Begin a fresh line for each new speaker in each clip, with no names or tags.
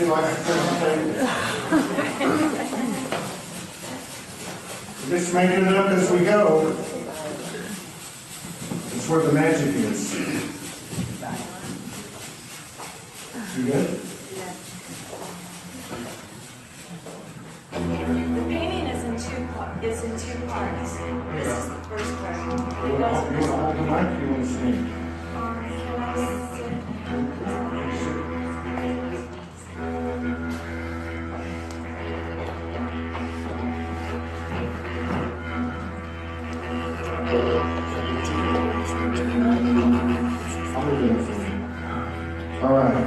Do you like a presentation? Just making it up as we go. It's where the magic is. You good?
The painting is in two parts. This is the first part.
You want to hold the mic? You want to sing?
Can I sit?
All right.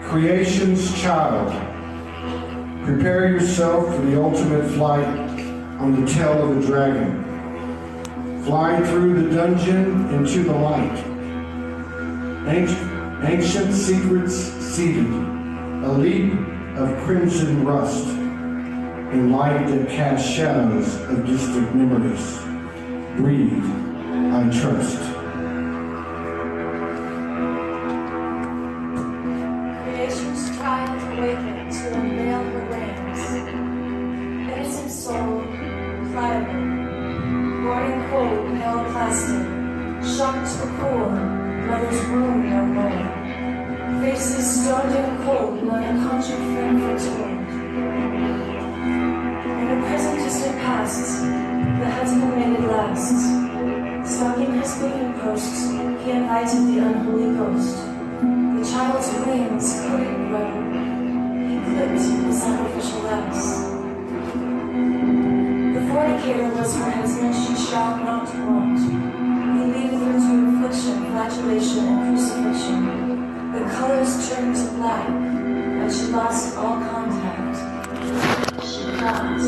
Creation's child. Prepare yourself for the ultimate flight on the tail of a dragon. Fly through the dungeon into the light. Ancient secrets seeded. A leap of crimson rust. In light that casts shadows of distant memories. Breathe, I trust.
Creation's child awakened to unveil her wings. Innocent soul, pliable, born in cold, pale plastic, shocked to the core, mother's womb no more. Faces stoned and cold, not a conjured friend foretold. In a present distant past, the husband made it last. Stalking his speaking posts, he invited the unholy ghost. The child's wings couldn't grow. He clipped the sacrificial legs. The fornicator was her husband, she shall not want. He leadeth her to affliction, flagellation, and crucifixion. The colors turned to black, and she lost all contact. She thought,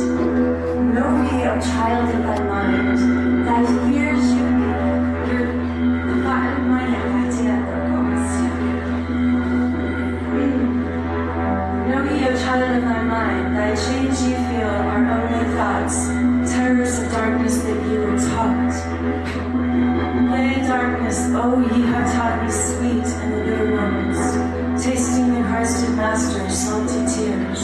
know ye, O child of thy mind, thy fears you the thought of mine impacted at the most. Know ye, O child of thy mind, thy change you feel are only thoughts, terrors of darkness that you were taught. Play in darkness, oh, ye have taught me sweet in the bitter moments, tasting the Christed Master's salty tears.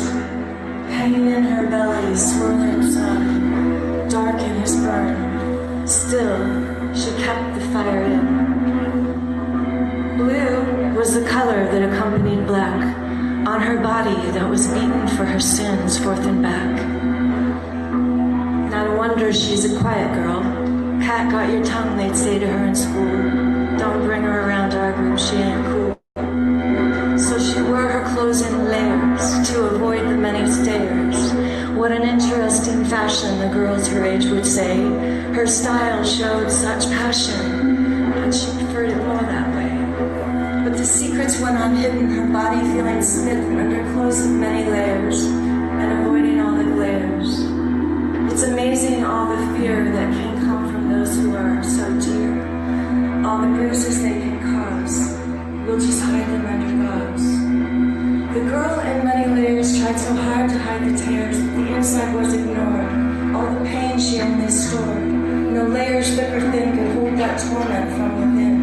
Hanging in her belly, swirling sun, dark in his burn. Still, she kept the fire in. Blue was the color that accompanied black on her body that was beaten for her sins forth and back. Not a wonder she's a quiet girl. Cat got your tongue, they'd say to her in school. Don't bring her around our group, she ain't cool. So she wore her clothes in layers to avoid the many stares. What an interesting fashion, the girls her age would say. Her style showed such passion, and she preferred it more that way. But the secrets went unhidden, her body feeling smitten under clothes of many layers, and avoiding all the glares. It's amazing all the fear that can come from those who are so dear. All the bruises they can cause. We'll just hide them under gauze. The girl in many layers tried so hard to hide the tears, but the inside was ignored. All the pain she only stored. No layers thick or thin could hold that torment from within.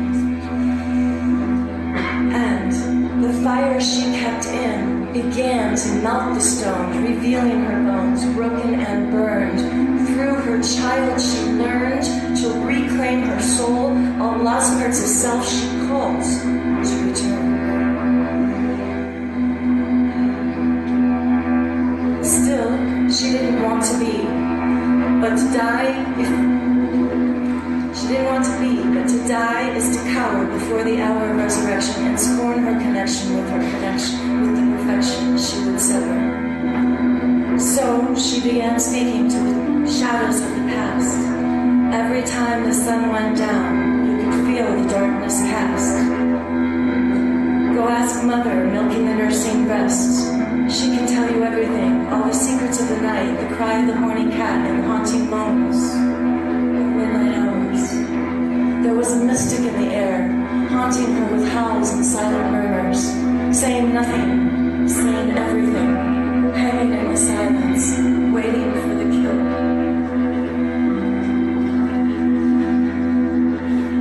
And the fire she kept in began to melt the stones, revealing her bones, broken and burned. Through her child she learned to reclaim her soul. All lost parts of self she calls to return. Still, she didn't want to be, but to die, she didn't want to be, but to die is to cower before the hour of resurrection and scorn her connection with the perfection she would sever. So she began speaking to the shadows of the past. Every time the sun went down, you could feel the darkness cast. Go ask Mother, milking the nursing breast. She can tell you everything, all the secrets of the night, the cry of the horny cat and the haunting moans of midnight hours. There was a mystic in the air, haunting her with howls and silent murmurs, saying nothing, saying everything, hanging in the silence, waiting for the kill.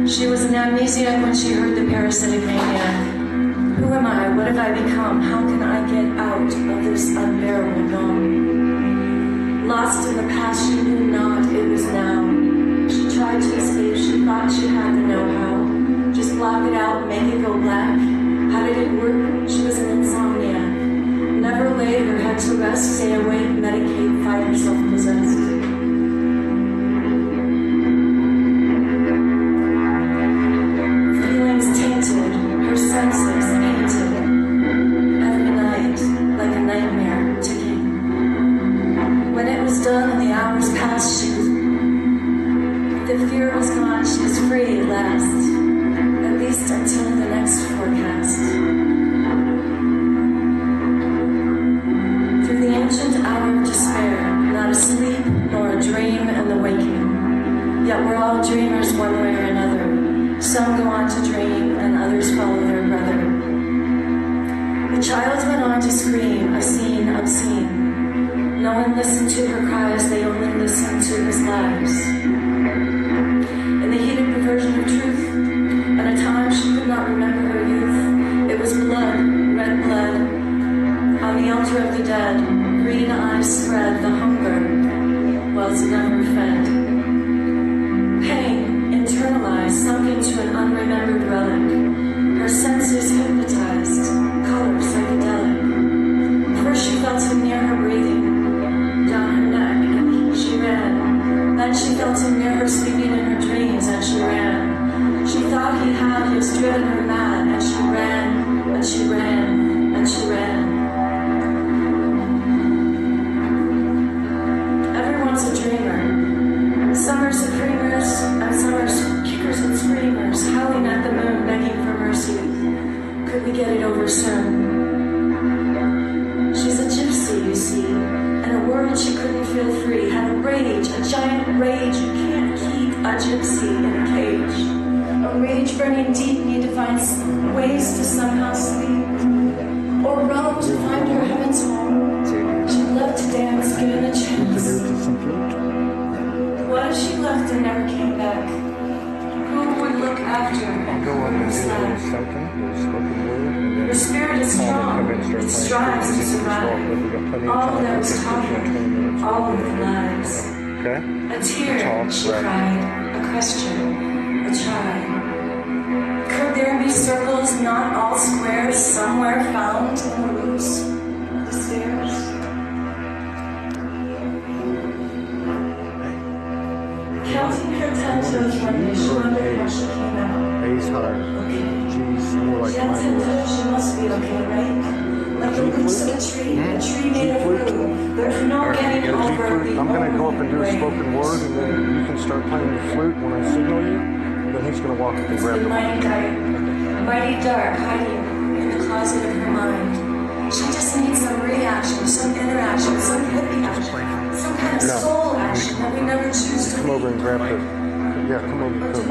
She was an amnesiac when she heard the parasitic maniac, who am I? What have I become? How can I get out of this unbearable dawn? Lost in the past, she knew not it was now. She tried to escape, she thought she had the know-how. Just block it out, make it go black. How did it work? She was an insomniac. Never lay her head to rest, stay awake, medicate, fight herself possessed. Feelings tainted, her senses painted. Every night, like a nightmare, ticking. When it was done and the hours passed, the fear was gone, she was free at last. At least until the next forecast. Through the ancient hour of despair, not a sleep nor a dream in the waking. Yet we're all dreamers one way or another. Some go on to dream and others follow their brother. The child went on to scream, obscene. No one listened to her cries, they only listened to his lies. In the heated perversion of truth, at a time she could not remember her youth, it was blood, red blood, on the altar of the dead, green eyes spread the hunger, was never fed. Pain, internalized, sunk into an unremembered relic, her senses hypnotized, color psychedelic. First she felt him near her breathing, down her neck, and she ran. Then she felt him near her sleeping in her dreams, and she ran. She thought he had just driven her mad, and she ran, and she ran, and she ran. Everyone's a dreamer. Some are supremers, and some are kickers and screamers, howling at the moon, begging for mercy. Could we get it over soon? She's a gypsy, you see. In a world she couldn't feel free, had a rage, a giant rage. You can't keep a gypsy in a cage. A rage burning deep, need to find ways to somehow sleep. Or roam to find her heaven's home. She'd love to dance, given a chance. What if she left and never came back? Who would look after her? Her spirit is strong, it strives to survive. All that was talking, all of the lies. A tear, she cried, a question, a try. Could there be circles, not all squares, somewhere found in the roots of the stairs? Counting her 10 toes one day, she wondered how she came out.
A's higher.
Okay.
G's more like
She had 10 toes, she must be okay, right? Like the roots of a tree made of glue. There's no getting over the
I'm going to go up and do a spoken word, and then you can start playing the flute when I signal you. Then he's going to walk up and grab the
mighty dark, hiding in the closet of her mind. She just needs some reaction, some interaction, some hippie action, some kind of soul action that we never choose to
come over and grab the... Yeah, come over to the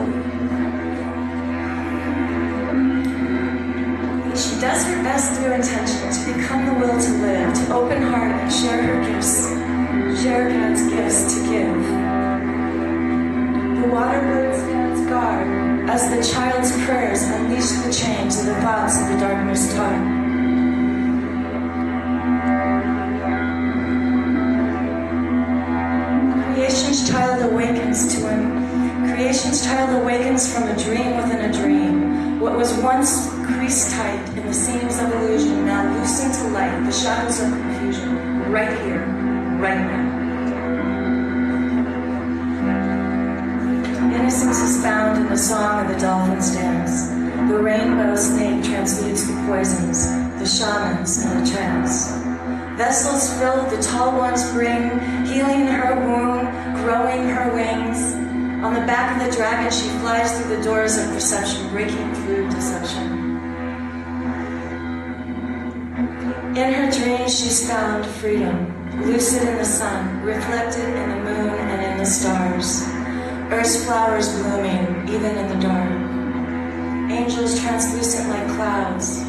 She does her best through intention to become the will to live, to open heart and share her gifts, share God's gifts to give. The water bird stands guard as the child's prayers unleash the chains of the thoughts of the darkness taught. Creation's child awakens from a dream within a dream. What was once creased tight in the seams of illusion, now loosing to light the shadows of confusion, right here, right now. Innocence is found in the song of the dolphin's dance. The rainbow snake transmutes the poisons, the shamans in a trance. Vessels filled, the tall ones bring, healing her womb, growing her wings. On the back of the dragon, she flies through the doors of perception, breaking through deception. In her dreams, she's found freedom, lucid in the sun, reflected in the moon and in the stars. Earth's flowers blooming, even in the dark. Angels translucent like clouds.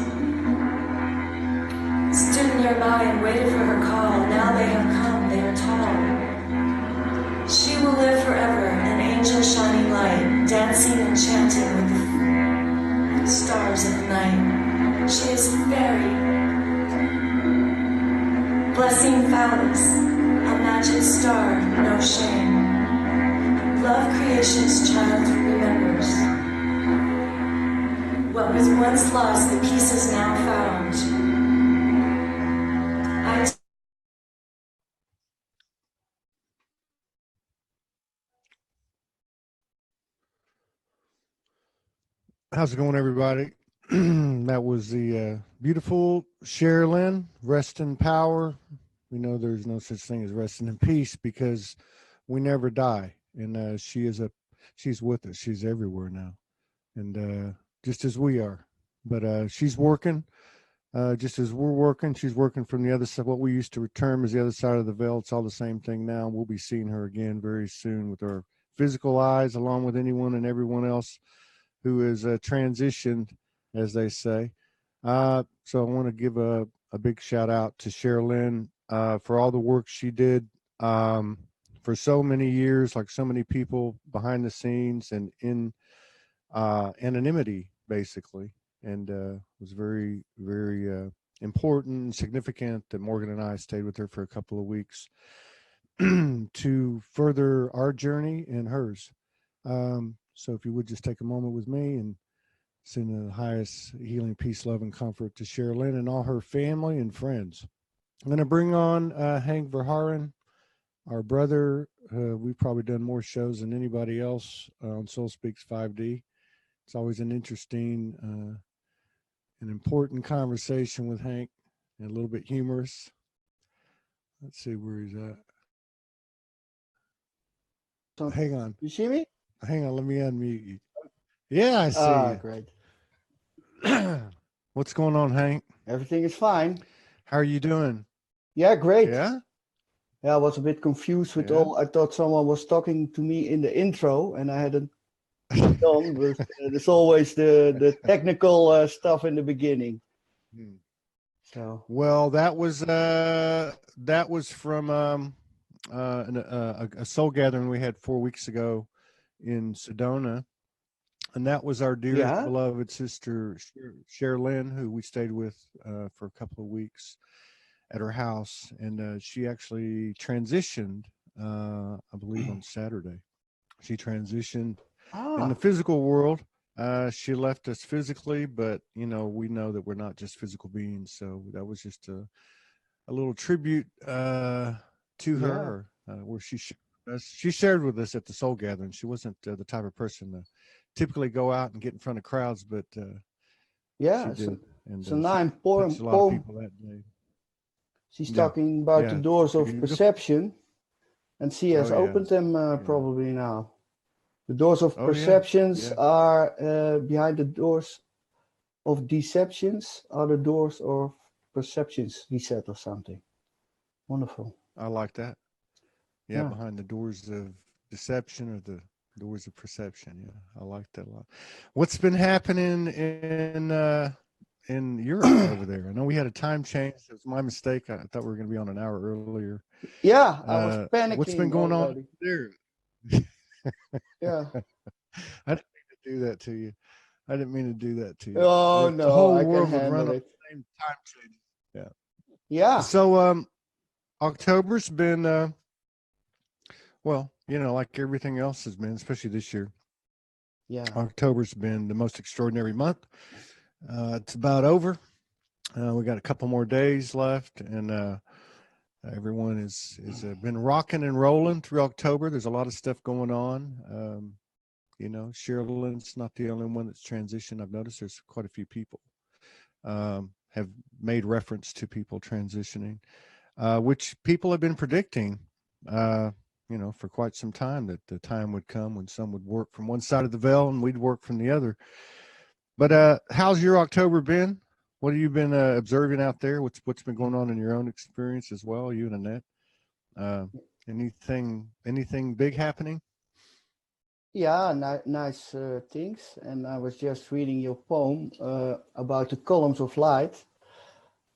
Stood nearby and waited for her call. Now they have come, they are tall. She will live forever, an angel shining light, dancing and chanting with the stars of the night. She is fairy. Blessing Phallus, a magic star, no shame. Love creation's child remembers. What was once lost, the pieces now found.
How's it going, everybody? That was the beautiful Sherilyn, Rest in Power. We know there's no such thing as resting in peace because we never die. And she's with us. She's everywhere now. And just as we are. But she's working just as we're working. She's working from the other side. What we used to term as the other side of the veil. It's all the same thing now. We'll be seeing her again very soon with our physical eyes, along with anyone and everyone else who is transitioned, as they say. So I want to give a big shout out to Sherilyn for all the work she did for so many years, like so many people behind the scenes and in anonymity, basically. And it was very, very important and significant that Morgan and I stayed with her for a couple of weeks to further our journey and hers. So if you would just take a moment with me and send the highest healing, peace, love, and comfort to Sherilyn and all her family and friends. I'm going to bring on Henk Verhaeren, our brother. We've probably done more shows than anybody else on SOULSPEAKS 5D. It's always an interesting an important conversation with Henk and a little bit humorous. Let's see where he's at.
So,
hang on.
You see me?
Hang on, let me unmute you. Yeah, I see you.
Great.
What's going on, Henk?
Everything is fine.
How are you doing?
Yeah, great.
Yeah?
Yeah, I was a bit confused with
Yeah.
all. I thought someone was talking to me in the intro and I hadn't done, but there's always the technical stuff in the beginning. So
Well, that was from a soul gathering we had 4 weeks ago in Sedona, and that was our dear beloved sister Sherilyn, who we stayed with for a couple of weeks at her house, and she actually transitioned, I believe, on Saturday. She transitioned in the physical world. She left us physically, but we know that we're not just physical beings. So that was just a little tribute to her, where she shared with us at the soul gathering. She wasn't the type of person to typically go out and get in front of crowds, but she did. And
so now I'm
a lot of people that day.
She's talking about the doors of perception, and she has opened them probably now. The doors of perceptions are behind the doors of deceptions are the doors of perceptions, he said, or something. Wonderful.
I like that. Yeah, behind the doors of deception or the doors of perception. Yeah, I like that a lot. What's been happening in Europe over there? I know we had a time change. It was my mistake. I thought we were going to be on an hour earlier.
Yeah, I was panicking.
What's been going on there?
Yeah.
I didn't mean to do that to you.
Oh,
the whole
I
world
can
would run
handle
on
it.
the same time change. Yeah.
Yeah.
So October's been well, like everything else has been, especially this year.
Yeah.
October's been the most extraordinary month. It's about over. We got a couple more days left, and everyone is been rocking and rolling through October. There's a lot of stuff going on. Sherilyn's not the only one that's transitioned. I've noticed there's quite a few people have made reference to people transitioning, which people have been predicting, for quite some time, that the time would come when some would work from one side of the veil and we'd work from the other. But how's your October been? What have you been observing out there? What's been going on in your own experience as well, you and Annette? Anything big happening?
Yeah, nice things. And I was just reading your poem about the columns of light.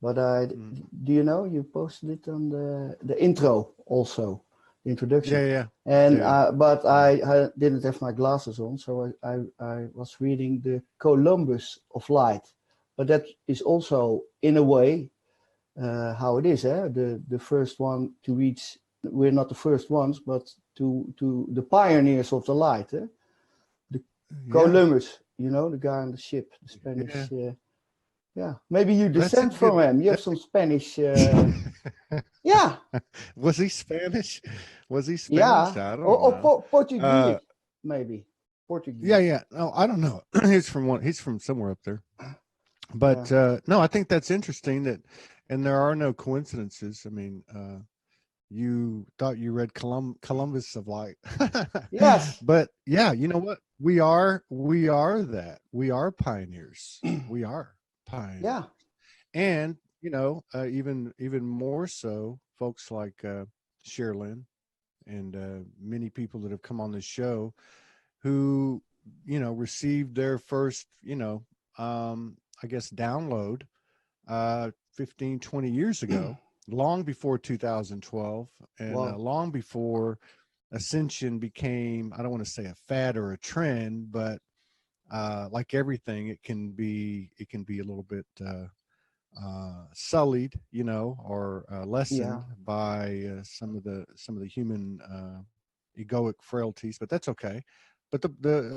But do you know, you posted it on the intro also, the introduction.
Yeah.
And but I didn't have my glasses on, so I was reading the Columbus of light. but that is also in a way how it is. The first one to reach. We're not the first ones, but to the pioneers of the light. The Columbus, you know, the guy on the ship, the Spanish. Yeah, maybe you descend from him. You have some Spanish. Yeah.
Was he Spanish? Was he Spanish?
Yeah.
I don't know.
Portuguese, maybe. Portuguese.
Yeah. No, I don't know. He's from somewhere up there. But no, I think that's interesting and there are no coincidences. I mean, you thought you read Columbus of Light.
Yes.
But yeah, you know what? We are that. We are pioneers. We are pioneers.
Yeah.
And, you know, even more so, folks like Sherilyn and many people that have come on this show who, you know, received their first, you know, I guess download 15, 20 years ago. Long before 2012 and long before Ascension became, I don't want to say a fad or a trend, but like everything, it can be a little bit sullied, you know, or lessened by some of the human egoic frailties, but that's okay. But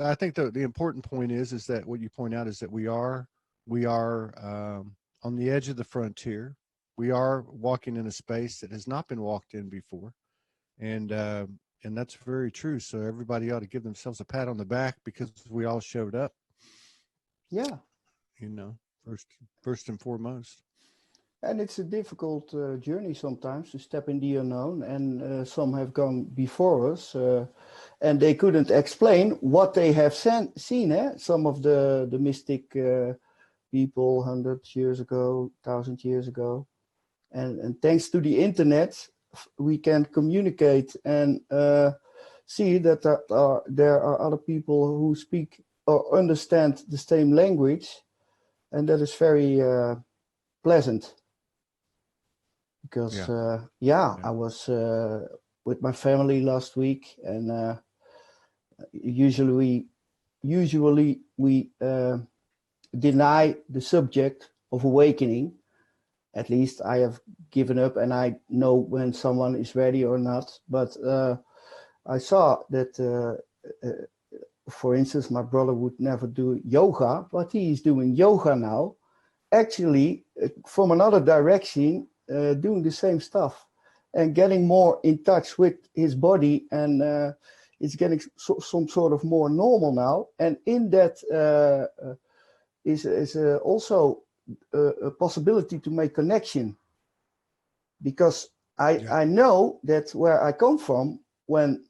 I think the important point is that what you point out is that we are on the edge of the frontier. We are walking in a space that has not been walked in before, and that's very true. So everybody ought to give themselves a pat on the back because we all showed up.
Yeah,
you know, first and foremost.
And it's a difficult journey sometimes to step in the unknown, and some have gone before us, and they couldn't explain what they have seen. Some of the mystic people 100 years ago, 1,000 years ago. And thanks to the internet, we can communicate and see that there are other people who speak or understand the same language, and that is very pleasant. Because I was with my family last week, and usually we deny the subject of awakening. At least I have given up, and I know when someone is ready or not. But I saw that, for instance, my brother would never do yoga, but he is doing yoga now, actually from another direction, doing the same stuff and getting more in touch with his body, and it's getting some sort of more normal now. And in that is also a possibility to make connection, because I know that where I come from, when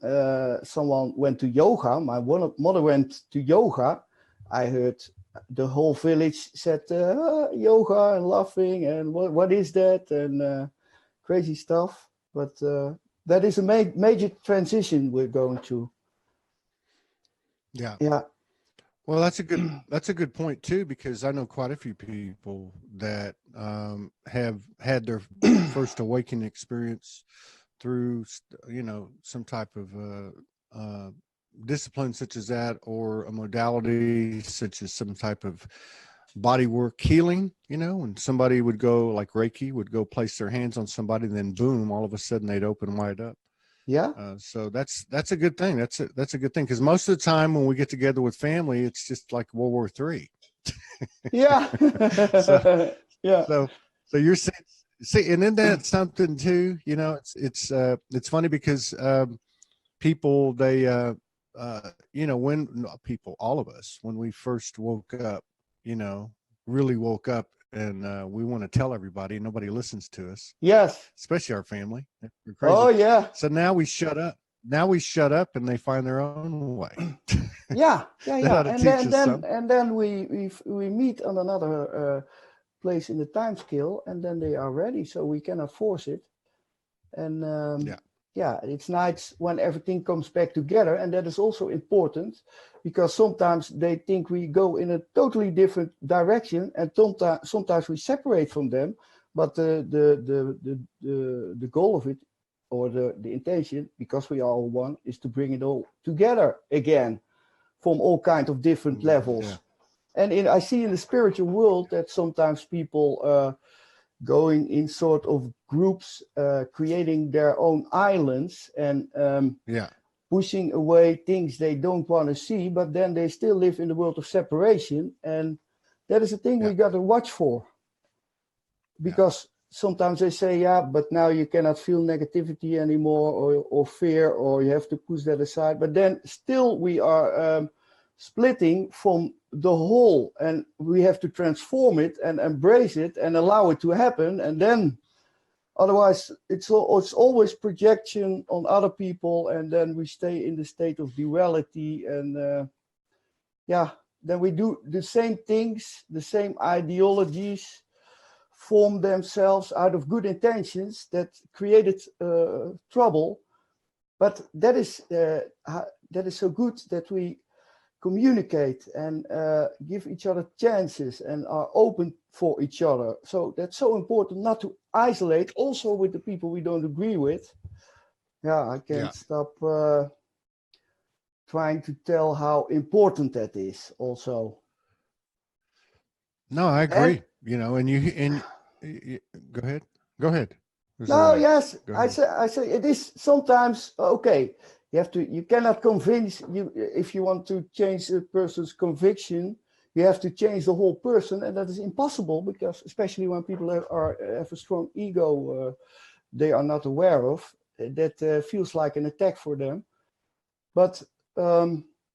someone went to yoga, my mother went to yoga, I heard the whole village said yoga and laughing and what is that, and crazy stuff. But that is a major transition we're going through.
Yeah. Well, that's a good point too, because I know quite a few people that have had their first awakening experience through, you know, some type of discipline such as that, or a modality such as some type of body work healing. You know, when somebody would go, like Reiki, would go place their hands on somebody, and then boom, all of a sudden they'd open wide up.
Yeah.
So that's a good thing. That's a good thing, because most of the time when we get together with family, it's just like World War III.
Yeah.
So you're saying, see, and then that's something too. You know, it's funny because people, they you know, when people, all of us, when we first woke up, you know, really woke up, and we want to tell everybody, nobody listens to us.
Yes.
Especially our family. We're crazy.
Oh yeah.
So now we shut up. And they find their own way.
Yeah. And then we meet on another place in the time scale, and then they are ready, so we cannot force it. And it's nice when everything comes back together, and that is also important, because sometimes they think we go in a totally different direction, and sometimes we separate from them. But the goal of it, or the intention, because we are all one, is to bring it all together again from all kinds of different levels. And I see in the spiritual world that sometimes people going in sort of groups, creating their own islands and pushing away things they don't want to see, but then they still live in the world of separation. And that is a thing we got to watch for. Because sometimes they say, yeah, but now you cannot feel negativity anymore, or fear, or you have to push that aside. But then still we are splitting from the whole, and we have to transform it and embrace it and allow it to happen. And then otherwise it's always projection on other people, and then we stay in the state of duality. And then we do the same things, the same ideologies form themselves out of good intentions that created trouble. But that is so good that we communicate and give each other chances and are open for each other. So that's so important, not to isolate, also with the people we don't agree with. I can't stop trying to tell how important that is also.
No, I agree. And you go ahead.
I say it is sometimes okay. You cannot convince you if you want to change a person's conviction. You have to change the whole person, and that is impossible, because especially when people have a strong ego, they are not aware of that. Feels like an attack for them, but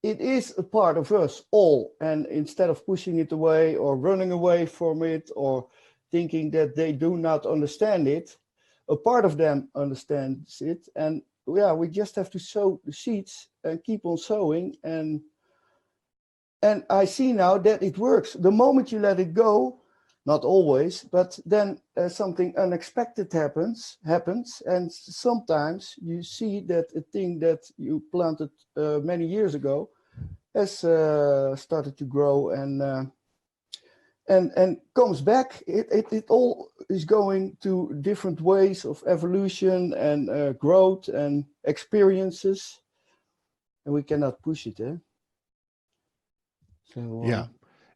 it is a part of us all. And instead of pushing it away or running away from it or thinking that they do not understand it, a part of them understands it. And we just have to sow the seeds and keep on sowing. And I see now that it works. The moment you let it go, not always, but then something unexpected happens. And sometimes you see that a thing that you planted many years ago has started to grow and comes back. It all is going to different ways of evolution and growth and experiences, and we cannot push it. So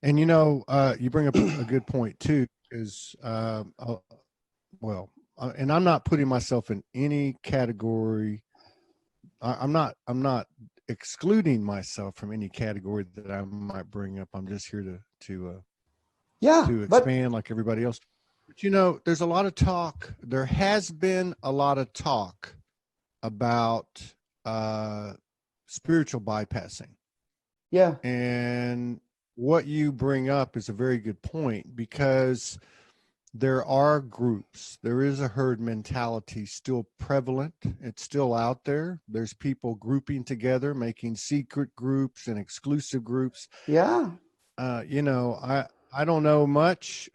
and you bring up a good point too, is and I'm not putting myself in any category. I'm not excluding myself from any category that I might bring up. I'm just here to expand like everybody else. But there's a lot of talk. There has been a lot of talk about spiritual bypassing.
Yeah.
And what you bring up is a very good point, because there are groups. There is a herd mentality still prevalent. It's still out there. There's people grouping together, making secret groups and exclusive groups.
Yeah.
I don't know much,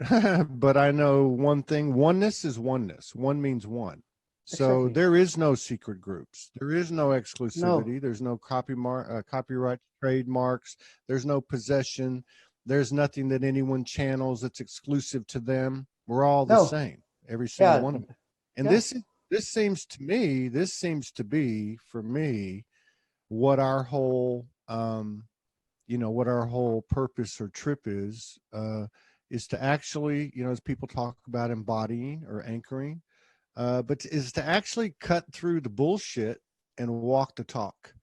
but I know one thing. Oneness is oneness. One means one. So there is no secret groups. There is no exclusivity. No. There's no copyright, trademarks. There's no possession. There's nothing that anyone channels that's exclusive to them. We're all the same, every single one of them. And this seems to be, for me, what our whole, what our whole purpose or trip is to actually, as people talk about embodying or anchoring, but is to actually cut through the bullshit and walk the talk.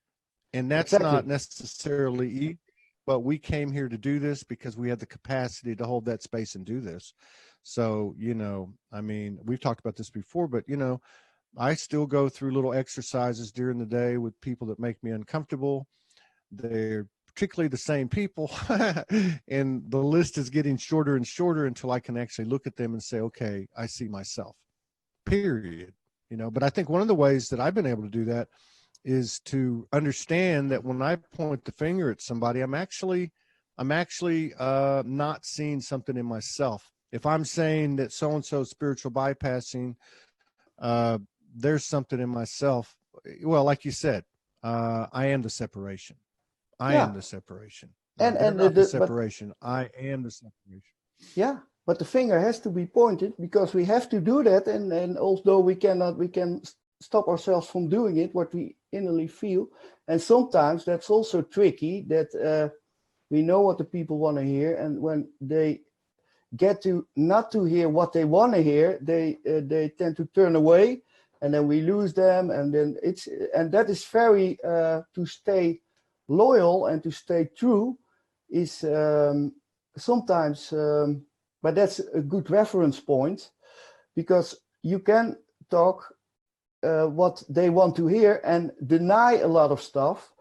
And that's not necessarily easy, but we came here to do this because we had the capacity to hold that space and do this. So, we've talked about this before, but, I still go through little exercises during the day with people that make me uncomfortable. They're particularly the same people. And the list is getting shorter and shorter until I can actually look at them and say, okay, I see myself, period. But I think one of the ways that I've been able to do that is to understand that when I point the finger at somebody, I'm actually not seeing something in myself. If I'm saying that so-and-so spiritual bypassing, there's something in myself. Well, like you said, I am the separation. I am the separation. And the separation. I am the separation.
Yeah, but the finger has to be pointed, because we have to do that. And although we can stop ourselves from doing it, what we innerly feel. And sometimes that's also tricky, that We know what the people want to hear, and when they get to not to hear what they want to hear, they tend to turn away, and then we lose them. And then that is very to stay loyal and to stay true is sometimes, but that's a good reference point, because you can talk what they want to hear and deny a lot of stuff.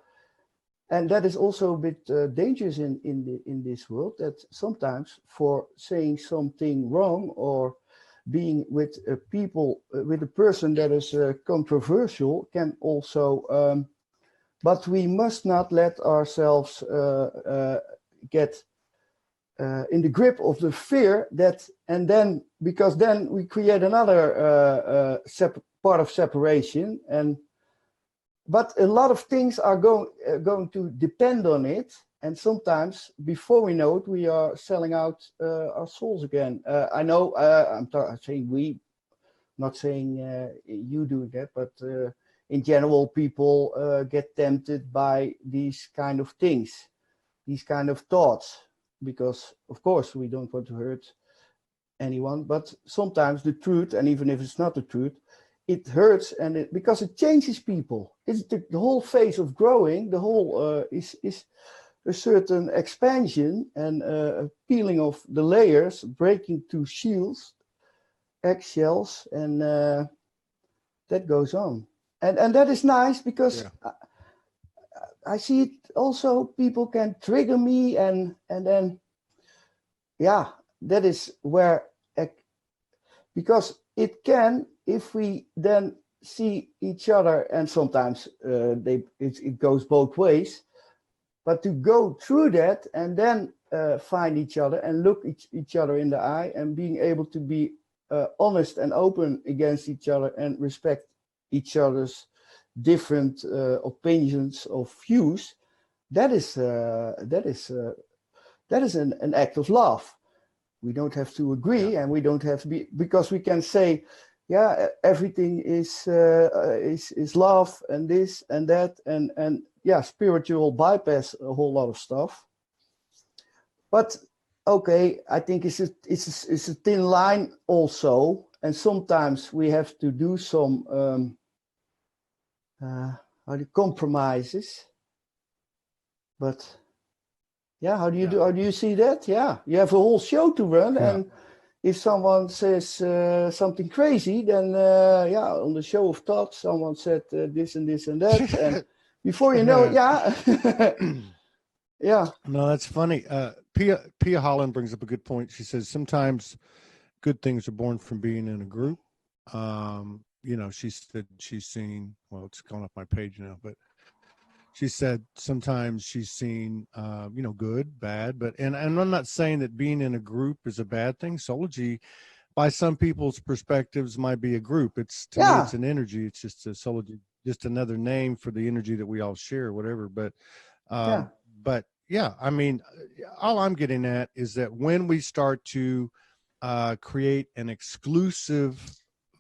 And that is also a bit dangerous in this world, that sometimes for saying something wrong or being with people, with a person that is controversial can also, but we must not let ourselves get in the grip of the fear that, and then, because then we create another part of separation. But a lot of things are going to depend on it, and sometimes before we know it, we are selling out our souls again. I know I'm saying we, not saying you do that, but in general, people get tempted by these kind of things, these kind of thoughts, because of course we don't want to hurt anyone, but sometimes the truth, and even if it's not the truth, it hurts, and because it changes people. It's the whole phase of growing. The whole is a certain expansion and a peeling of the layers, breaking through shields, eggshells, and that goes on. And that is nice, because I see it also. People can trigger me, and then that is where, because it can. If we then see each other, and sometimes it goes both ways, but to go through that and then find each other and look each other in the eye, and being able to be honest and open against each other and respect each other's different opinions or views, that is an act of love. We don't have to agree, and we don't have to be, because we can say, yeah, everything is love and this and that, and spiritual bypass a whole lot of stuff. But okay, I think it's a thin line also, and sometimes we have to do some compromises. But how do you see that? Yeah, you have a whole show to run, and if someone says something crazy, then on the show of thoughts, someone said this and this and that, and before you know,
No, that's funny. Pia Holland brings up a good point. She says sometimes good things are born from being in a group. She said she's seen. Well, it's gone off my page now, but she said sometimes she's seen, good, bad, and I'm not saying that being in a group is a bad thing. Soulogy, by some people's perspectives, might be a group. It's to me, it's an energy. It's just a Soulogy, just another name for the energy that we all share, whatever. But, I mean, all I'm getting at is that when we start to create an exclusive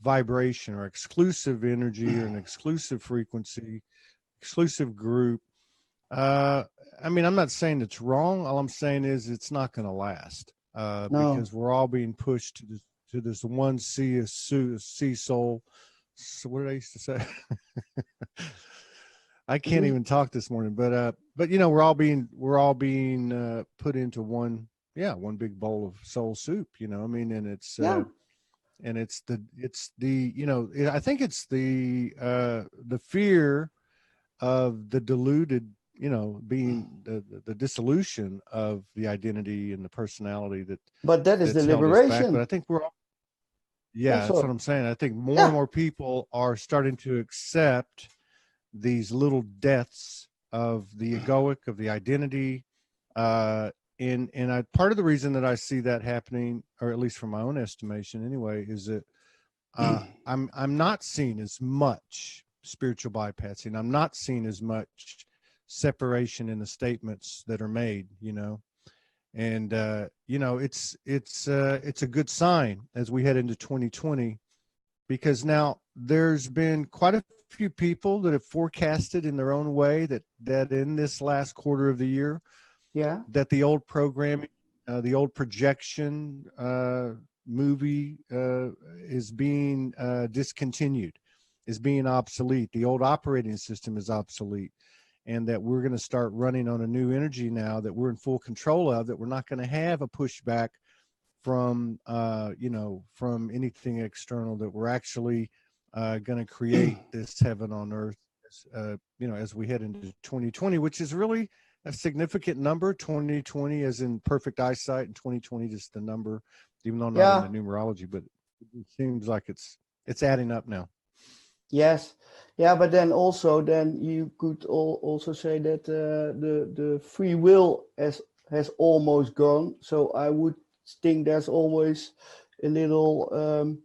vibration or exclusive energy or an exclusive frequency, exclusive group. I mean, I'm not saying it's wrong. All I'm saying is it's not going to last because we're all being pushed to this one sea soul. So what did I used to say? I can't even talk this morning, but we're all being put into one big bowl of soul soup. I mean, and it's and it's the I think it's the fear of the diluted, being the dissolution of the identity and the personality
but that is the liberation.
But I think we're all, that's what I'm saying. I think more and more people are starting to accept these little deaths of the egoic, of the identity. Part of the reason that I see that happening, or at least from my own estimation anyway, is that I'm not seeing as much spiritual bypassing. I'm not seeing as much separation in the statements that are made, and it's a good sign as we head into 2020, because now there's been quite a few people that have forecasted in their own way that in this last quarter of the year
Yeah.
that the old programming, the old projection movie is being discontinued, is being obsolete. The old operating system is obsolete, and that we're going to start running on a new energy now that we're in full control of, that we're not going to have a pushback from, from anything external, that we're actually going to create this heaven on earth, as we head into 2020, which is really a significant number. 2020 as in perfect eyesight, and 2020 just the number, even though I'm not into numerology, but it seems like it's adding up now.
Yes. Yeah, but then you could also say that the free will has almost gone. So I would think there's always a little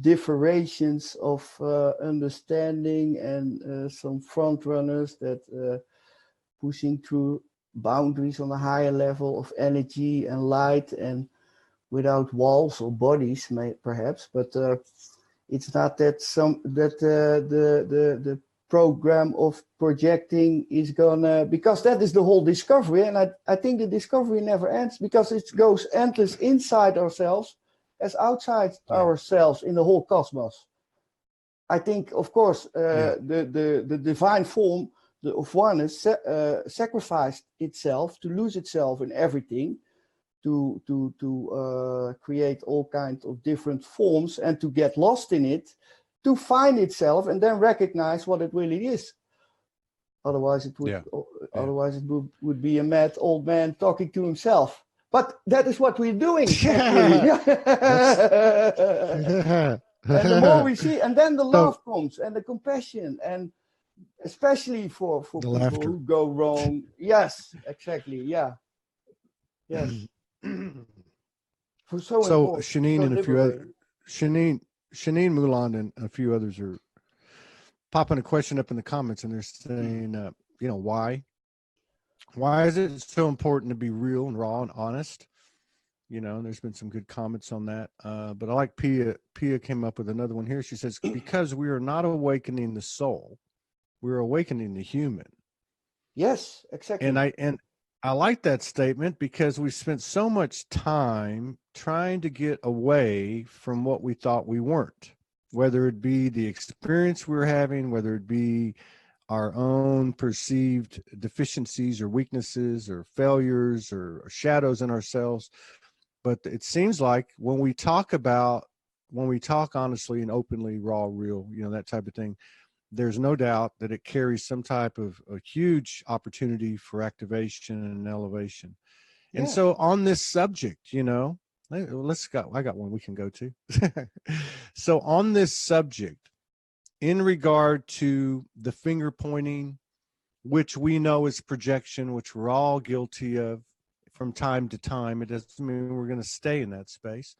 differentiations of understanding and some front runners that pushing through boundaries on a higher level of energy and light, and without walls or bodies, perhaps, but it's not that the program of projecting is gonna, because that is the whole discovery, and I think the discovery never ends, because it goes endless inside ourselves as outside ourselves in the whole cosmos. I think, of course, the divine form of oneness sacrificed itself to lose itself in everything, to create all kinds of different forms, and to get lost in it, to find itself, and then recognize what it really is. Otherwise, it would would be a mad old man talking to himself. But that is what we're doing, actually. And the more we see, and then the love comes, and the compassion, and especially for people
laughter.
who go wrong. Yes, exactly. Yeah. Yes. For so
Shanine and a few other Shanine Muland and a few others are popping a question up in the comments, and they're saying, why is it so important to be real and raw and honest? And there's been some good comments on that. But I like Pia came up with another one here. She says, because we are not awakening the soul, we're awakening the human.
Yes, exactly.
And I like that statement, because we spent so much time trying to get away from what we thought we weren't, whether it be the experience we're having, whether it be our own perceived deficiencies or weaknesses or failures or shadows in ourselves. But it seems like when we talk honestly and openly, raw, real, that type of thing, there's no doubt that it carries some type of a huge opportunity for activation and elevation. Yeah. And so on this subject, I got one we can go to. So on this subject, in regard to the finger pointing, which we know is projection, which we're all guilty of from time to time, it doesn't mean we're going to stay in that space.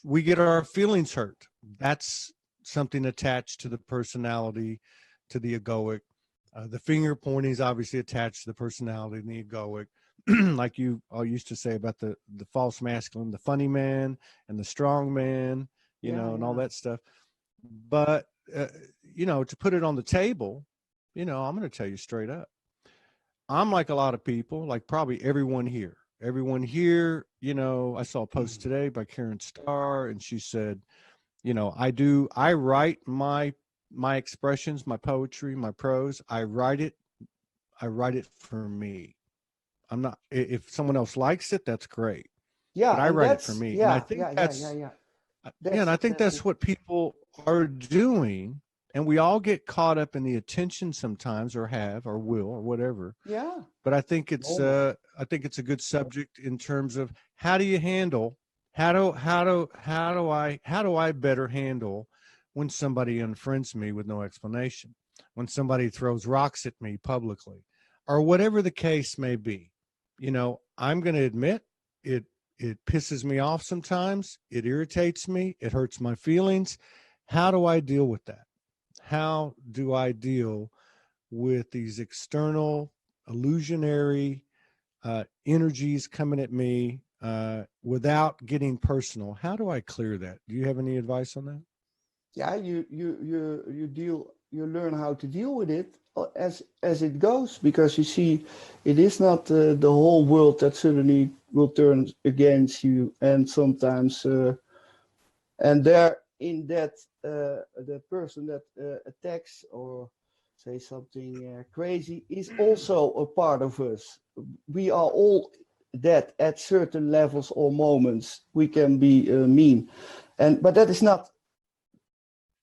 We get our feelings hurt. That's something attached to the personality, to the egoic. The finger pointing is obviously attached to the personality and the egoic. Like you all used to say about the false masculine, the funny man and the strong man, and all that stuff. But, to put it on the table, I'm going to tell you straight up. I'm like a lot of people, like probably everyone here. I saw a post today by Karen Starr, and she said, I write my expressions, my poetry, my prose. I write it for me. I'm not, if someone else likes it, that's great. Yeah. But I write it for me.
Yeah.
And I think and I think that's what people are doing. And we all get caught up in the attention sometimes, or have, or will, or whatever.
Yeah.
But I think it's a good subject in terms of how do you handle, how do I better handle when somebody unfriends me with no explanation, when somebody throws rocks at me publicly, or whatever the case may be. I'm going to admit it pisses me off sometimes. It irritates me. It hurts my feelings. How do I deal with that? How do I deal with these external illusionary energies coming at me without getting personal? How do I clear that? Do you have any advice on that?
Yeah, you deal learn how to deal with it as it goes, because you see, it is not the whole world that suddenly will turn against you, and sometimes and there in that the person that attacks or say something crazy is also a part of us. We are all that at certain levels or moments we can be mean, but that is not.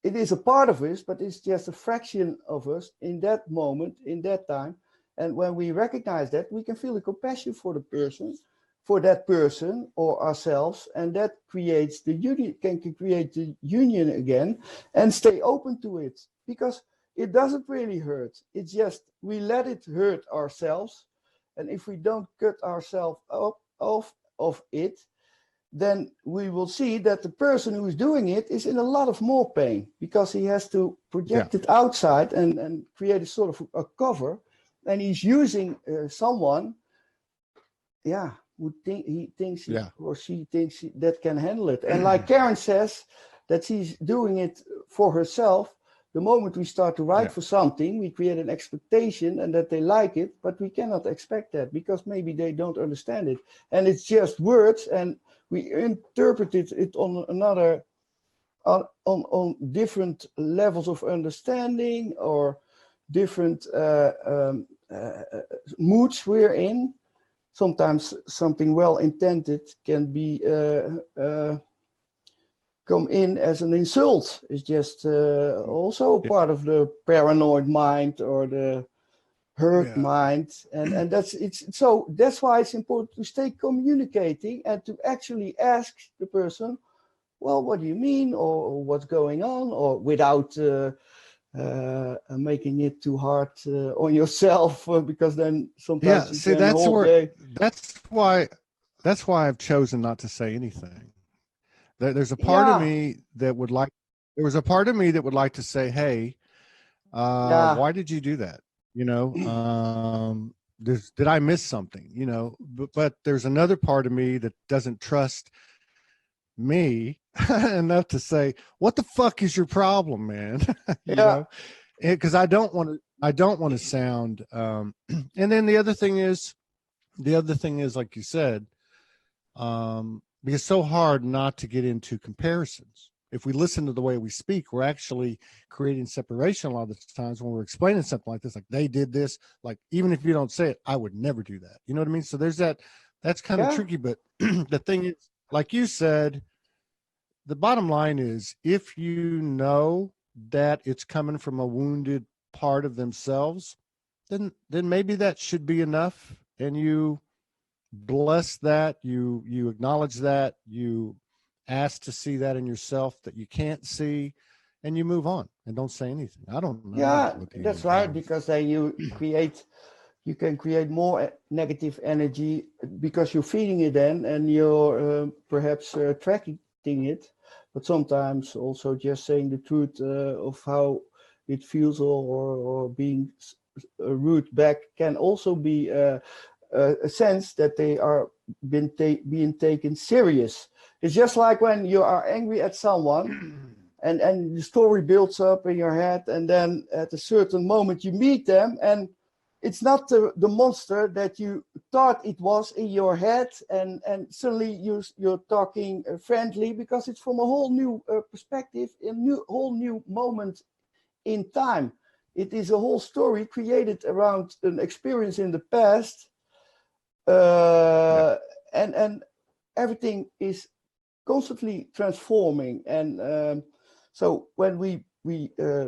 It is a part of us, but it's just a fraction of us in that moment, in that time. And when we recognize that, we can feel a compassion for the person, for that person or ourselves, and that creates the union, can create the union again, and stay open to it, because it doesn't really hurt. It's just we let it hurt ourselves, and if we don't cut ourselves off of it, then we will see that the person who is doing it is in a lot of more pain, because he has to project it outside and create a sort of a cover, and he's using someone, who he thinks or she thinks that can handle it. And like Karen says, that she's doing it for herself. The moment we start to write for something, we create an expectation and that they like it, but we cannot expect that because maybe they don't understand it. And it's just words, and we interpreted it on another, on different levels of understanding or different moods we're in. Sometimes something well intended can be come in as an insult. It's just also part of the paranoid mind or the hurt mind, and that's why it's important to stay communicating and to actually ask the person, well, what do you mean, or what's going on, or without making it too hard on yourself, because then sometimes you can
that's why I've chosen not to say anything. There's a part of me that would like, there was a part of me that would like to say, hey, why did you do that? You know, did I miss something? You know, but there's another part of me that doesn't trust me enough to say, what the fuck is your problem, man? You know, because I don't want to sound, and then the other thing is, like you said, because it's so hard not to get into comparisons. If we listen to the way we speak, we're actually creating separation a lot of the times when we're explaining something like this, like they did this, like, even if you don't say it, I would never do that. You know what I mean? So there's that's kind of tricky, but the thing is, like you said, the bottom line is, if you know that it's coming from a wounded part of themselves, then maybe that should be enough. And you bless that, you acknowledge that, you ask to see that in yourself that you can't see, and you move on and don't say anything. I don't know.
Yeah, that's right, because then you can create more negative energy because you're feeding it in, and you're perhaps tracking it, but sometimes also just saying the truth of how it feels, or being rude back can also be a sense that they are being taken serious. It's just like when you are angry at someone and the story builds up in your head, and then at a certain moment you meet them, and it's not the monster that you thought it was in your head, and suddenly you're talking friendly because it's from a whole new perspective, a whole new moment in time. It is a whole story created around an experience in the past, and everything is constantly transforming. And so when we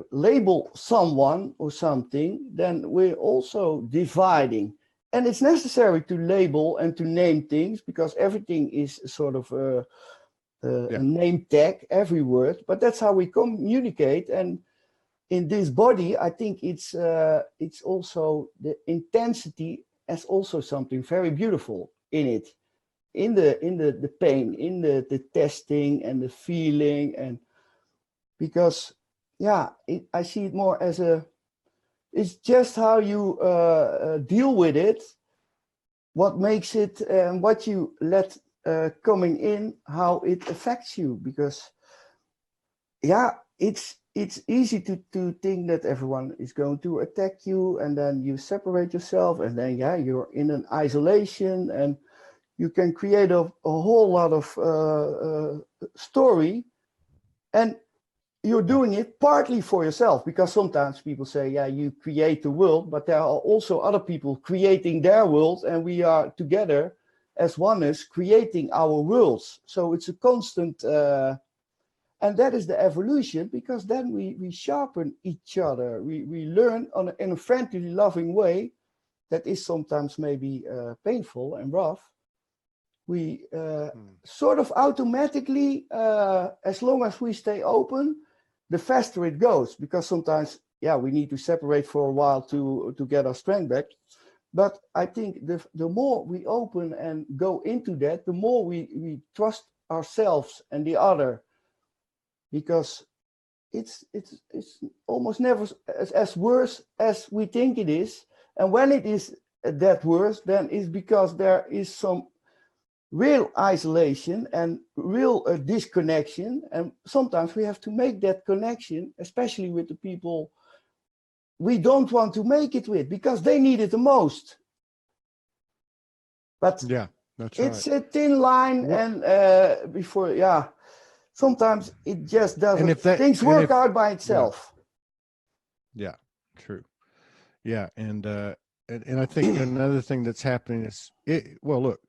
label someone or something, then we're also dividing. And it's necessary to label and to name things, because everything is sort of a name tag, every word. But that's how we communicate. And in this body, I think it's also the intensity as also something very beautiful in it, in the pain, in the testing and the feeling, and because I see it more as it's just how you deal with it, what makes it, and what you let coming in, how it affects you. Because it's easy to think that everyone is going to attack you, and then you separate yourself, and then you're in an isolation, and you can create a whole lot of story, and you're doing it partly for yourself, because sometimes people say, you create the world, but there are also other people creating their world, and we are together as oneness creating our worlds. So it's a constant, and that is the evolution, because then we sharpen each other. We learn in a friendly, loving way that is sometimes maybe painful and rough. We sort of automatically, as long as we stay open, the faster it goes, because sometimes, we need to separate for a while to get our strength back. But I think the more we open and go into that, the more we trust ourselves and the other, because it's almost never as worse as we think it is. And when it is that worse, then it's because there is some real isolation and real disconnection. And sometimes we have to make that connection, especially with the people we don't want to make it with, because they need it the most. But it's a thin line, and before, sometimes it just doesn't. Things work out by itself.
Yeah, true. Yeah, and I think another thing that's happening is look,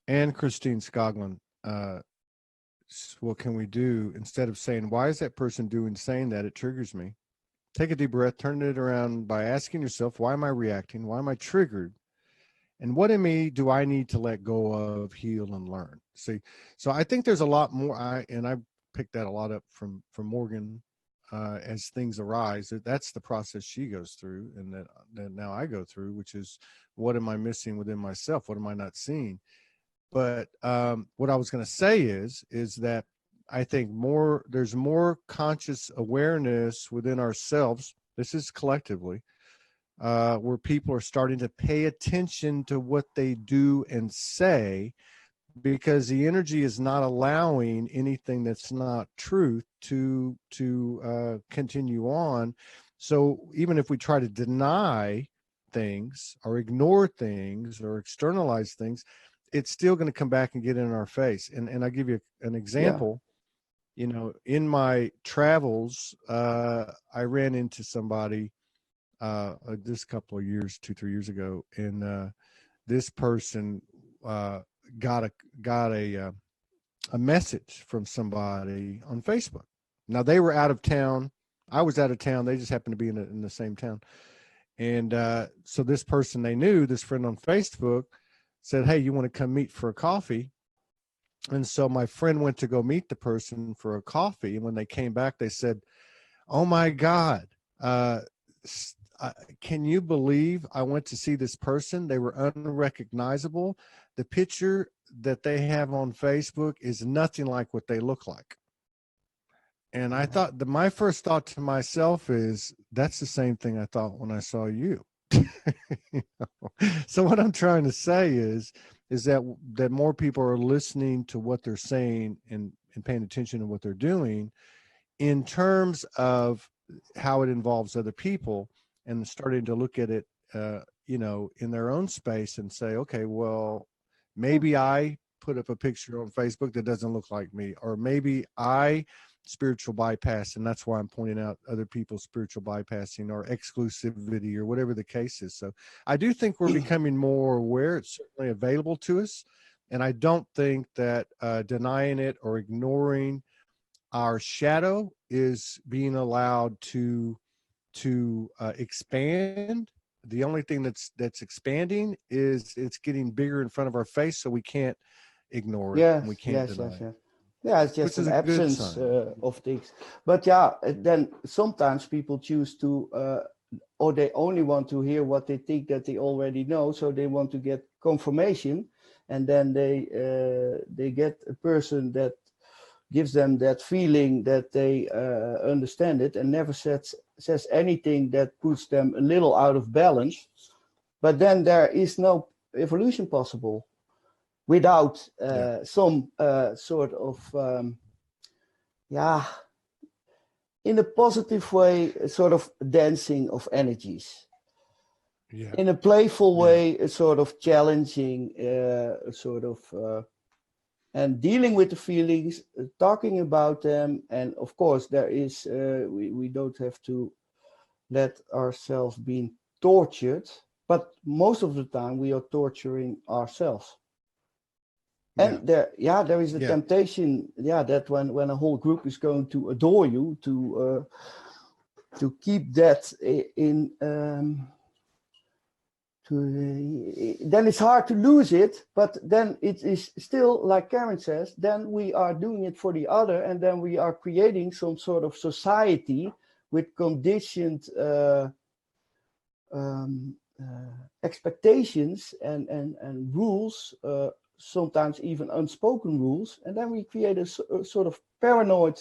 and Christine Skoglund, what can we do instead of saying, why is that person saying that? It triggers me. Take a deep breath, turn it around by asking yourself, why am I reacting? Why am I triggered? And what in me do I need to let go of, heal, and learn? See, so I think there's a lot more. I picked that a lot up from Morgan as things arise. That's the process she goes through, and that now I go through, which is, what am I missing within myself? What am I not seeing? But what I was going to say is that I think there's more conscious awareness within ourselves. This is collectively, where people are starting to pay attention to what they do and say, because the energy is not allowing anything that's not truth to continue on. So even if we try to deny things or ignore things or externalize things, it's still going to come back and get in our face. And I'll give you an example. In my travels, I ran into somebody this couple of years, 2-3 years ago, and this person got a message from somebody on Facebook. Now, they were out of town. I was out of town. They just happened to be in the same town. And so this person they knew, this friend on Facebook, said, hey, you want to come meet for a coffee? And so my friend went to go meet the person for a coffee. And when they came back, they said, oh my God, can you believe I went to see this person? They were unrecognizable. The picture that they have on Facebook is nothing like what they look like. And I thought my first thought to myself is, that's the same thing I thought when I saw you. So what I'm trying to say is that more people are listening to what they're saying and paying attention to what they're doing in terms of how it involves other people, and starting to look at it, in their own space and say, okay, well, maybe I put up a picture on Facebook that doesn't look like me, or maybe I spiritual bypass, and that's why I'm pointing out other people's spiritual bypassing or exclusivity or whatever the case is. So I do think we're becoming more aware. It's certainly available to us, and I don't think that denying it or ignoring our shadow is being allowed to expand. The only thing that's expanding is it's getting bigger in front of our face, so we can't ignore it.
Yeah,
and we can't deny it.
Yeah, it's just an absence of things. But then sometimes people choose to, or they only want to hear what they think that they already know, so they want to get confirmation, and then they get a person that gives them that feeling that they understand it, and never says anything that puts them a little out of balance. But then there is no evolution possible without some sort of in a positive way, a sort of dancing of energies.
Yeah.
In a playful way, a sort of challenging, and dealing with the feelings, talking about them. And of course, there is, we don't have to let ourselves be tortured, but most of the time we are torturing ourselves. And there is a temptation, that when a whole group is going to adore you, to keep that in, then it's hard to lose it, but then it is still, like Karen says, then we are doing it for the other, and then we are creating some sort of society with conditioned expectations and rules, sometimes even unspoken rules, and then we create a sort of paranoid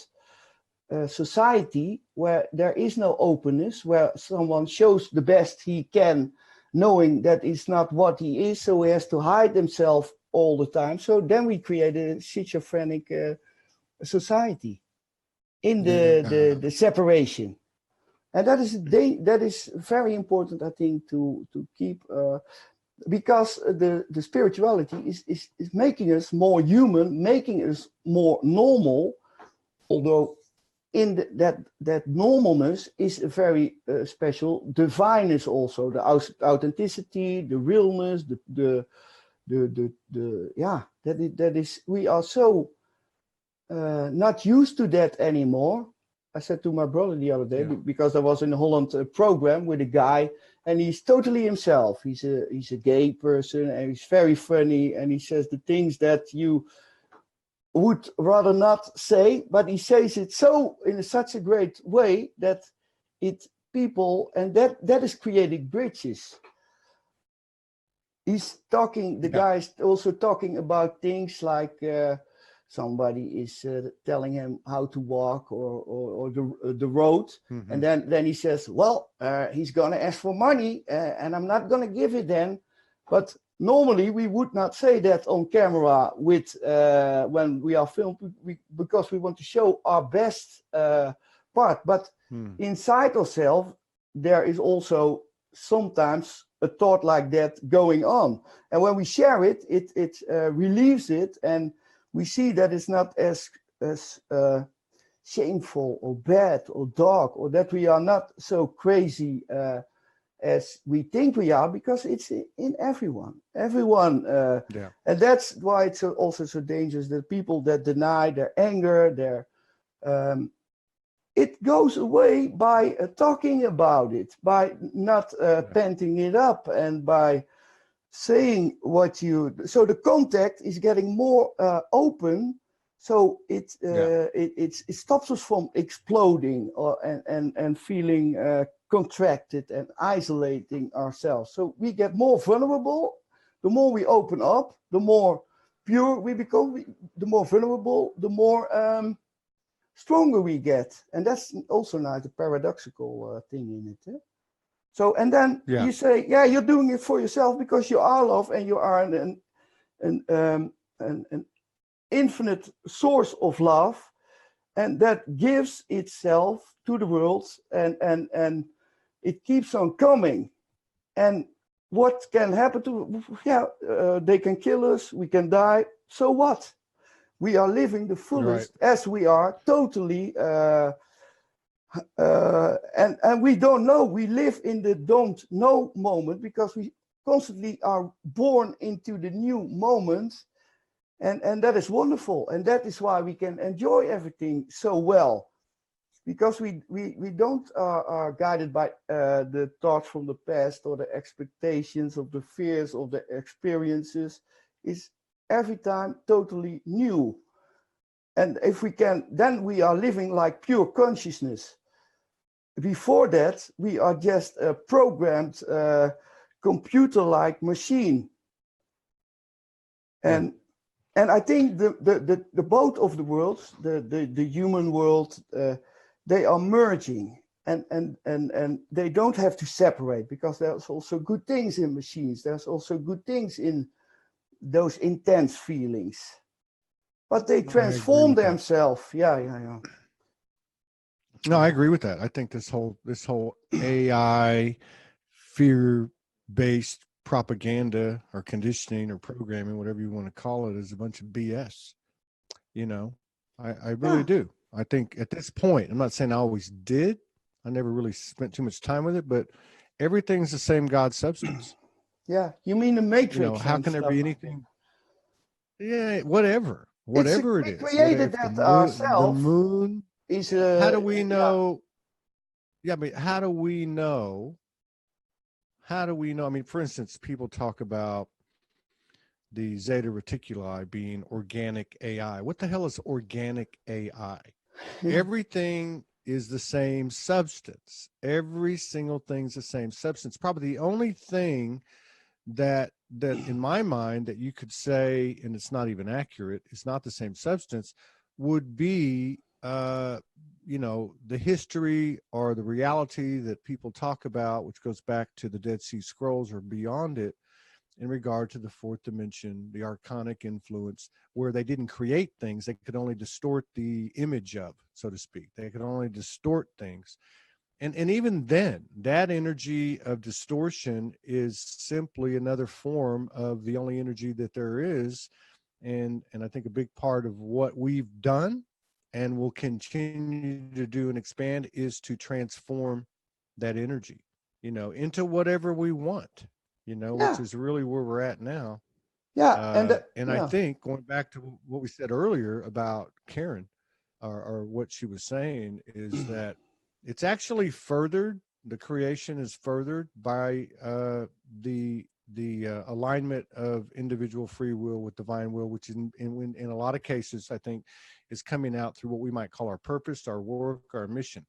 society where there is no openness, where someone shows the best he can, knowing that it's not what he is, so he has to hide himself all the time. So then we create a schizophrenic society in the separation. And that is very important, I think, to keep, because the spirituality is making us more human, making us more normal, although in that normalness is a very special divineness also, the authenticity, the realness, that is, we are so not used to that anymore. I said to my brother the other day, because I was in Holland a program with a guy, and he's totally himself. He's a gay person, and he's very funny, and he says the things that you would rather not say, but he says it so in such a great way that people, and that is creating bridges. He's talking, the guy is also talking about things like somebody is telling him how to walk or the road, and then he says, well, he's gonna ask for money, and I'm not gonna give it then. But normally we would not say that on camera with when we are filmed, because we want to show our best part. But inside ourselves, there is also sometimes a thought like that going on, and when we share it, it relieves it, and we see that it's not as shameful or bad or dark, or that we are not so crazy as we think we are, because it's in everyone. And that's why it's also so dangerous, that people that deny their anger, it goes away by talking about it, by not penting it up, and by saying what you, so the contact is getting more open, so it stops us from exploding and feeling contracted and isolating ourselves. So we get more vulnerable. The more we open up, the more pure we become. The more vulnerable, the more stronger we get. And that's also not a paradoxical thing in it. So, and then you say, you're doing it for yourself because you are love, and you are an infinite source of love, and that gives itself to the world, and it keeps on coming. And what can happen to, they can kill us, we can die, so what? We are living the fullest as we are, totally, and we don't know, we live in the don't know moment, because we constantly are born into the new moment, and that is wonderful, and that is why we can enjoy everything so well, because we don't are guided by the thoughts from the past, or the expectations of the fears of the experiences. Is every time totally new. And if we can, then we are living like pure consciousness. Before that, we are just a programmed computer-like machine. And I think the both of the worlds, the human world, they are merging, and they don't have to separate, because there's also good things in machines. There's also good things in those intense feelings, but they transform themselves.
No, I agree with that. I think this whole AI fear-based propaganda or conditioning or programming, whatever you want to call it, is a bunch of BS. You know, I really do. I think at this point, I'm not saying I always did. I never really spent too much time with it, but everything's the same God substance.
Yeah, you mean the Matrix?
You know, how can there be anything? Yeah, whatever it
we
is.
created that ourselves.
The moon
is
how do we know? Yeah, but how do we know? How do we know? I mean, for instance, people talk about the Zeta Reticuli being organic AI. What the hell is organic AI? Everything is the same substance. Every single thing's the same substance. Probably the only thing that in my mind that you could say, and it's not even accurate, it's not the same substance, would be you know, the history or the reality that people talk about, which goes back to the Dead Sea Scrolls or beyond it, in regard to the fourth dimension, the archonic influence, where they didn't create things, they could only distort the image of, so to speak. They could only distort things. And even then, that energy of distortion is simply another form of the only energy that there is. And I think a big part of what we've done and will continue to do and expand is to transform that energy, you know, into whatever we want, you know, which is really where we're at now. And I think going back to what we said earlier about Karen, or what she was saying, is that it's actually furthered. The creation is furthered by the alignment of individual free will with divine will, which in a lot of cases, I think, is coming out through what we might call our purpose, our work, our mission,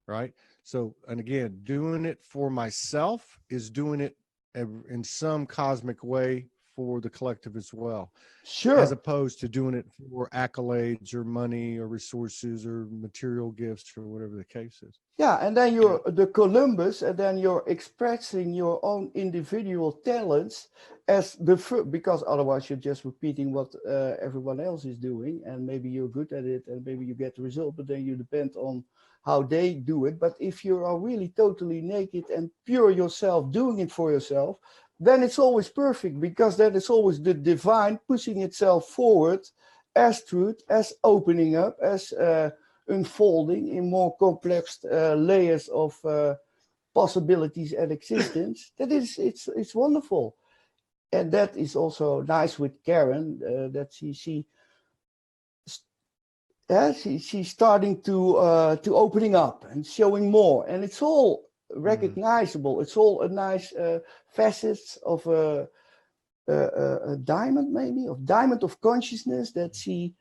right? So, and again, doing it for myself is doing it in some cosmic way for the collective as well.
Sure.
As opposed to doing it for accolades or money or resources or material gifts or whatever the case is.
Yeah, and then you're the Columbus, and then you're expressing your own individual talents as because otherwise you're just repeating what everyone else is doing, and maybe you're good at it, and maybe you get the result, but then you depend on how they do it. But if you are really totally naked and pure yourself, doing it for yourself, then it's always perfect, because then it's always the divine pushing itself forward as truth, as opening up, as unfolding in more complex layers of possibilities and existence. It's wonderful. And that is also nice with Karen, that she's starting to opening up and showing more, and it's all recognizable. It's all a nice facets of a diamond, maybe, of diamond of consciousness that she.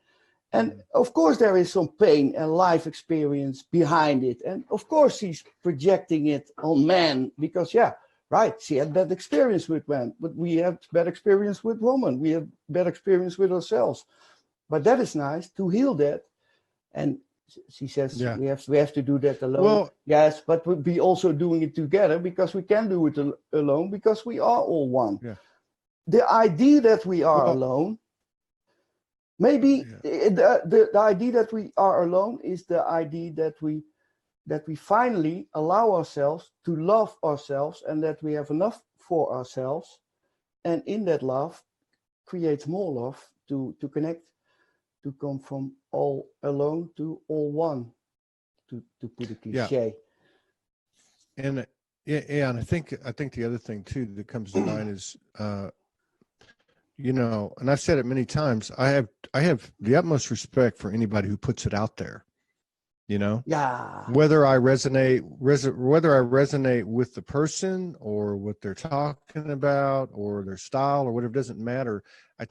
And of course, there is some pain and life experience behind it. And of course, she's projecting it on man because, she had bad experience with man, but we have bad experience with woman. We have bad experience with ourselves. But that is nice to heal that. And she says we have to do that alone. Well, yes, but we'll be also doing it together, because we can do it alone, because we are all one. Yeah. The idea that we are alone. Maybe the idea that we are alone is the idea that we finally allow ourselves to love ourselves, and that we have enough for ourselves, and in that love creates more love to connect, to come from all alone to all one, to put a cliche.
And and I think the other thing too that comes to mind is you know, and I've said it many times, I have the utmost respect for anybody who puts it out there, you know, whether I resonate with the person or what they're talking about or their style or whatever, doesn't matter. I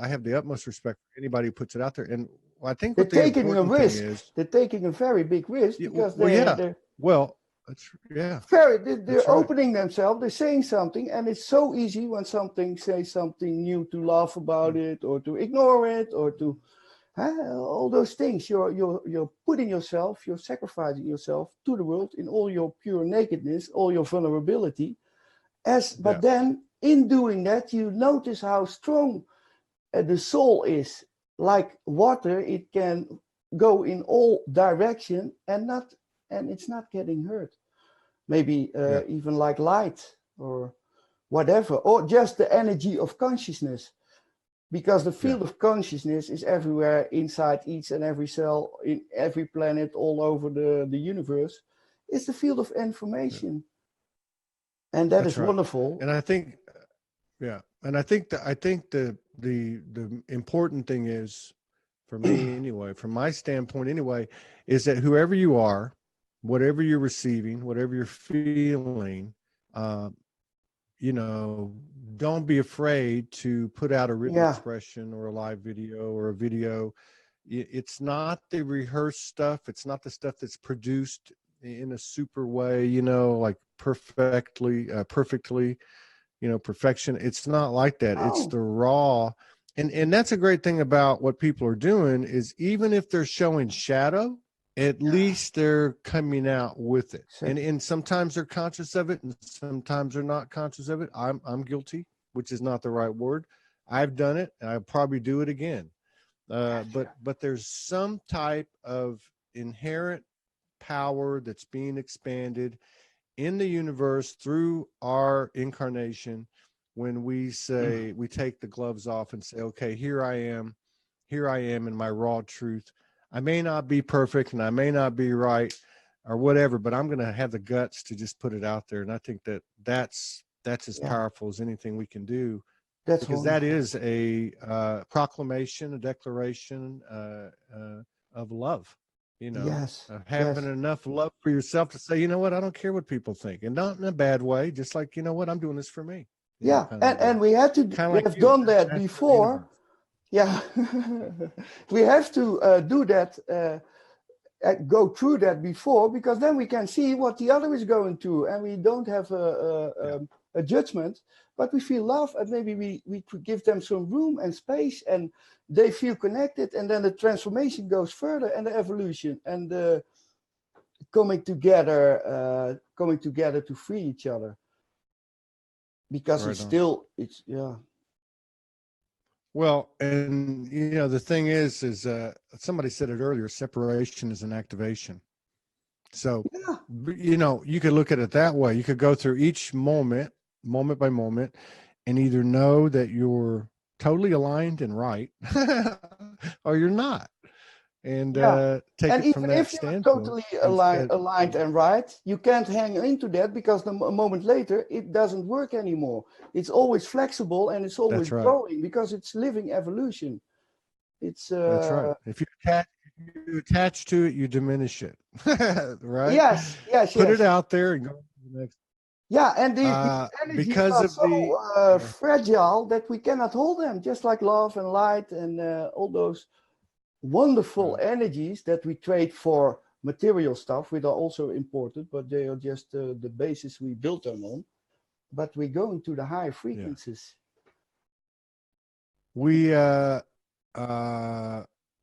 have the utmost respect for anybody who puts it out there. And I think
they're taking a risk. They're taking a very big risk, because they're they're opening themselves, they're saying something, and it's so easy when something says something new to laugh about it, or to ignore it, or to all those things. You're putting yourself, you're sacrificing yourself to the world in all your pure nakedness, all your vulnerability. But then in doing that, you notice how strong the soul is. Like water, it can go in all direction and not and it's not getting hurt. Maybe even like light or whatever, or just the energy of consciousness, because the field of consciousness is everywhere inside each and every cell, in every planet, all over the universe. It's the field of information. And that is wonderful.
And I think, and I think the important thing is, for me anyway, from my standpoint anyway, is that whoever you are, whatever you're receiving, whatever you're feeling, you know, don't be afraid to put out a written expression or a live video or a video. It's not the rehearsed stuff. It's not the stuff that's produced in a super way, you know, like perfectly, you know, perfection. It's not like that. It's the raw. And that's a great thing about what people are doing, is even if they're showing shadow, at least they're coming out with it. And sometimes they're conscious of it and sometimes they're not conscious of it. I'm guilty, which is not the right word. I've done it and I'll probably do it again. But there's some type of inherent power that's being expanded in the universe through our incarnation when we say, we take the gloves off and say, okay, here I am in my raw truth. I may not be perfect and I may not be right or whatever, but I'm going to have the guts to just put it out there. And I think that's as powerful as anything we can do, because that is a proclamation, a declaration of love, you know, having enough love for yourself to say, you know what, I don't care what people think, and not in a bad way, just like, you know what, I'm doing this for me.
And we had to, we have done that before. Yeah, we have to do that, go through that before, because then we can see what the other is going through, and we don't have a judgment, but we feel love, and maybe we could give them some room and space, and they feel connected, and then the transformation goes further, and the evolution, and the coming together to free each other, because it's
Well, and you know, the thing is somebody said it earlier, separation is an activation. So, you know, you could look at it that way. You could go through each moment by moment, and either know that you're totally aligned and right, or you're not. And take it from that standpoint.
Totally aligned and right, you can't hang into that, because a moment later it doesn't work anymore. It's always flexible and it's always growing, because it's living evolution. It's
that's right. If you attach to it, you diminish it. Right?
Yes.
Put it out there and go to the next.
Yeah, and the energies are so fragile that we cannot hold them, just like love and light and all those wonderful energies that we trade for material stuff, which are also important, but they are just the basis we built them on. But we're going to the higher frequencies.
We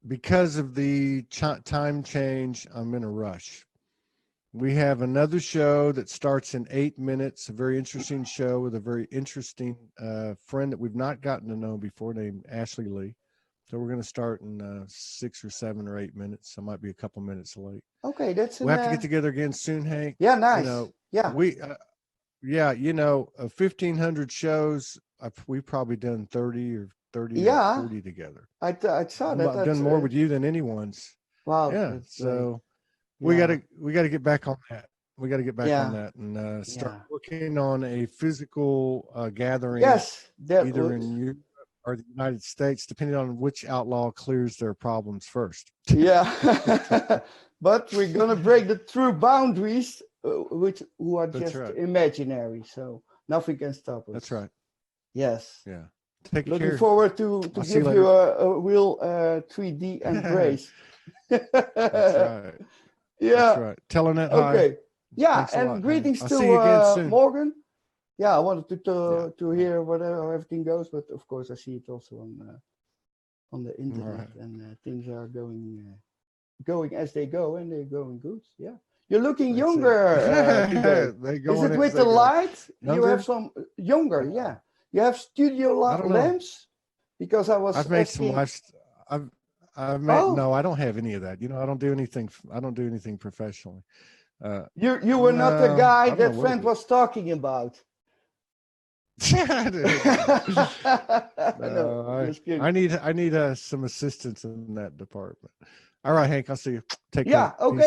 because of the time change, I'm in a rush. We have another show that starts in 8 minutes, a very interesting show with a very interesting friend that we've not gotten to know before, named Ashley Lee. So we're going to start in 6 or 7 or 8 minutes. So I might be a couple minutes late.
Okay, we'll
have to get together again soon, Hank.
Yeah, nice.
You know,
yeah,
you know, 1,500 shows. We've probably done 30 or 40 together.
I saw that.
I've done more with you than anyone's.
Wow.
Yeah. So we got to get back on that. We got to get back on that and start working on a physical gathering.
Yes,
either in Europe or the United States, depending on which outlaw clears their problems first.
Yeah, but we're gonna break the true boundaries, who are just imaginary. So nothing can stop us.
That's right.
Yes.
Yeah.
Looking forward to give you a real 3D embrace.
That's right.
Yeah.
That's right. Telling it hi.
Okay. Yeah,
and
lot, greetings
to
see you again soon. Morgan. Yeah, I wanted to hear how everything goes, but of course I see it also on the internet, and things are going as they go, and they're going good. Yeah, you're looking younger today. Is it with the light? Younger? You have some younger, You have studio lamps, because I was.
I've No, I don't have any of that. I don't do anything. I don't do anything professionally.
You were not the guy that friend
was
talking about.
I need some assistance in that department. All right, Hank, I'll see you. Take care.
Okay.